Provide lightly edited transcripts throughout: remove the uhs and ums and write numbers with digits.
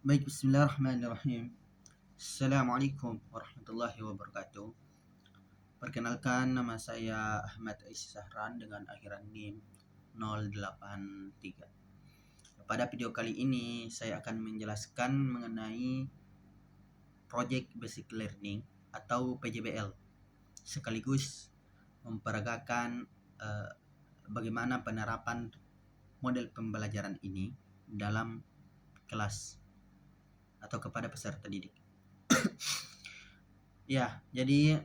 Baik, bismillahirrahmanirrahim. Assalamualaikum warahmatullahi wabarakatuh. Perkenalkan, nama saya Ahmad Ais Sahran dengan akhiran NIM 083. Pada video kali ini saya akan menjelaskan mengenai Project Basic Learning atau PJBL, sekaligus memperagakan bagaimana penerapan model pembelajaran ini dalam kelas atau kepada peserta didik. Ya, jadi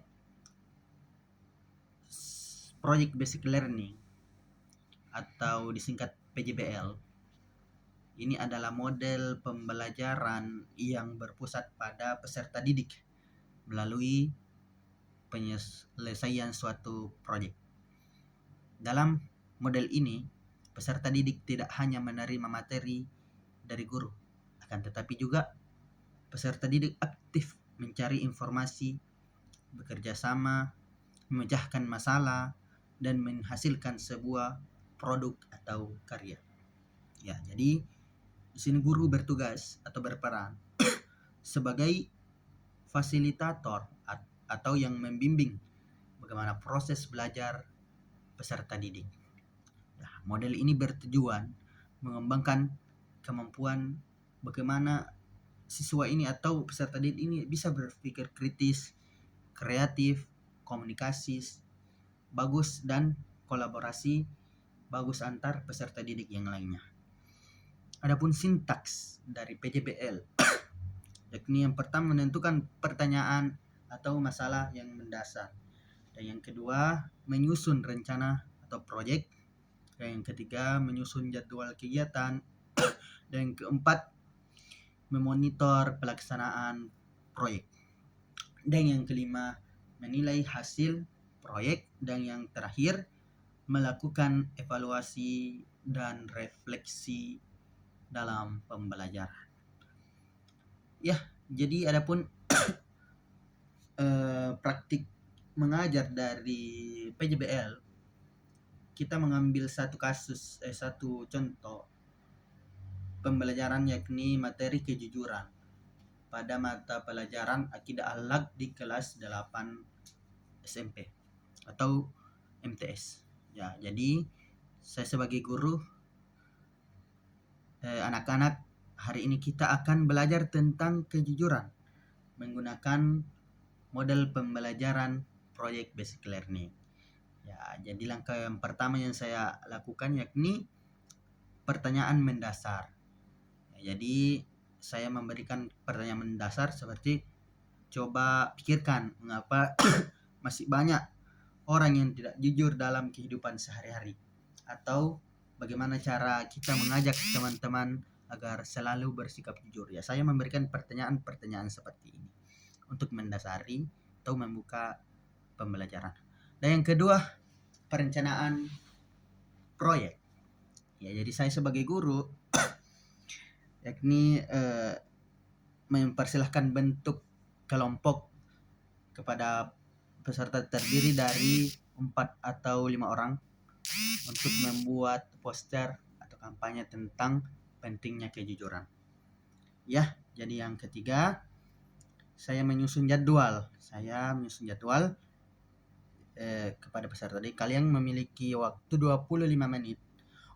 Project Basic Learning atau disingkat PJBL ini adalah model pembelajaran yang berpusat pada peserta didik melalui penyelesaian suatu proyek. Dalam model ini, peserta didik tidak hanya menerima materi dari guru, akan tetapi juga peserta didik aktif mencari informasi, bekerja sama, memecahkan masalah, dan menghasilkan sebuah produk atau karya. Ya, jadi di sini guru bertugas atau berperan sebagai fasilitator atau yang membimbing bagaimana proses belajar peserta didik. Nah, model ini bertujuan mengembangkan kemampuan bagaimana siswa ini atau peserta didik ini bisa berpikir kritis, kreatif, komunikasi bagus, dan kolaborasi bagus antar peserta didik yang lainnya. Adapun sintaks dari PJBL, yakni yang pertama menentukan pertanyaan atau masalah yang mendasar, dan yang kedua menyusun rencana atau proyek, dan yang ketiga menyusun jadwal kegiatan, dan yang keempat memonitor pelaksanaan proyek, dan yang kelima menilai hasil proyek, dan yang terakhir melakukan evaluasi dan refleksi dalam pembelajaran. Ya, jadi adapun praktik mengajar dari PJBL, kita mengambil satu contoh pembelajaran, yakni materi kejujuran pada mata pelajaran Akidah Akhlak di kelas 8 SMP atau MTS. Ya, jadi saya sebagai guru anak-anak, hari ini kita akan belajar tentang kejujuran menggunakan model pembelajaran Project Basic Learning. Ya, jadi langkah yang pertama yang saya lakukan yakni pertanyaan mendasar. Ya, jadi saya memberikan pertanyaan mendasar seperti, coba pikirkan mengapa masih banyak orang yang tidak jujur dalam kehidupan sehari-hari, atau bagaimana cara kita mengajak teman-teman agar selalu bersikap jujur. Ya, saya memberikan pertanyaan-pertanyaan seperti ini untuk mendasari atau membuka pembelajaran. Dan yang kedua, perencanaan proyek. Ya, jadi saya sebagai guru yakni mempersilahkan bentuk kelompok kepada peserta terdiri dari 4 atau 5 orang untuk membuat poster atau kampanye tentang pentingnya kejujuran. Ya, jadi yang ketiga, saya menyusun jadwal. Kepada peserta. Jadi kalian memiliki waktu 25 menit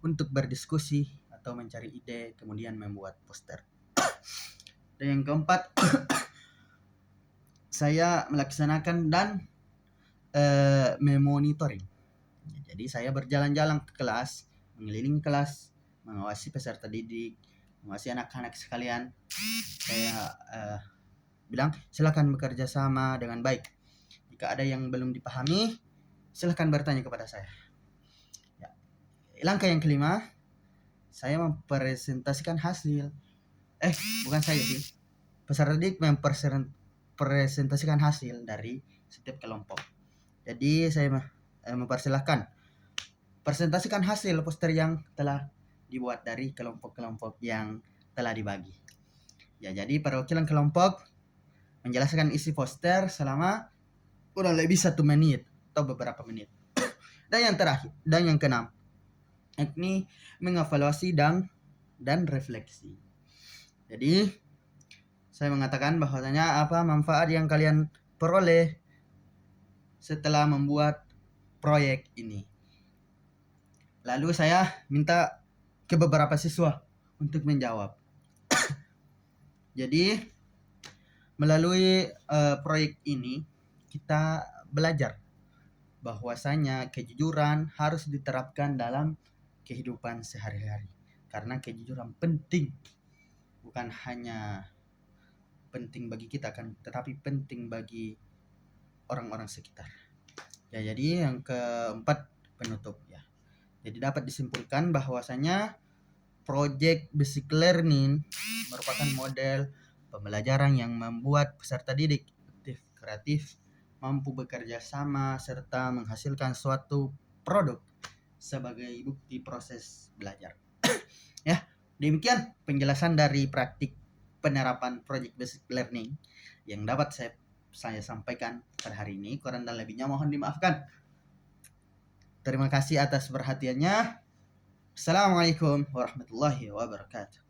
untuk berdiskusi atau mencari ide, kemudian membuat poster. Dan yang keempat, saya melaksanakan dan memonitoring. Jadi saya berjalan-jalan ke kelas, mengelilingi kelas, mengawasi peserta didik, mengawasi anak-anak sekalian. Saya bilang, silakan bekerja sama dengan baik. Jika ada yang belum dipahami, silakan bertanya kepada saya. Ya. Langkah yang kelima, saya mempresentasikan hasil. Bukan saya sih. Peserta didik mempresentasikan hasil dari setiap kelompok. Jadi saya mempersilahkan presentasikan hasil poster yang telah dibuat dari kelompok-kelompok yang telah dibagi. Ya, jadi perwakilan kelompok menjelaskan isi poster selama kurang lebih 1 menit atau beberapa menit. Dan yang terakhir, dan yang keenam, yakni mengevaluasi dan refleksi. Jadi saya mengatakan bahwasanya apa manfaat yang kalian peroleh setelah membuat proyek ini. Lalu saya minta ke beberapa siswa untuk menjawab. Jadi melalui proyek ini kita belajar bahwasanya kejujuran harus diterapkan dalam kehidupan sehari-hari. Karena kejujuran penting, bukan hanya penting bagi kita kan, tetapi penting bagi orang-orang sekitar. Ya, jadi yang keempat, penutup ya. Jadi dapat disimpulkan bahwasanya project basic learning merupakan model pembelajaran yang membuat peserta didik aktif, kreatif, mampu bekerja sama, serta menghasilkan suatu produk sebagai bukti proses belajar. Ya, demikian penjelasan dari praktik penerapan project basic learning yang dapat saya sampaikan pada hari ini. Kurang dan lebihnya mohon dimaafkan. Terima kasih atas perhatiannya. Assalamualaikum warahmatullahi wabarakatuh.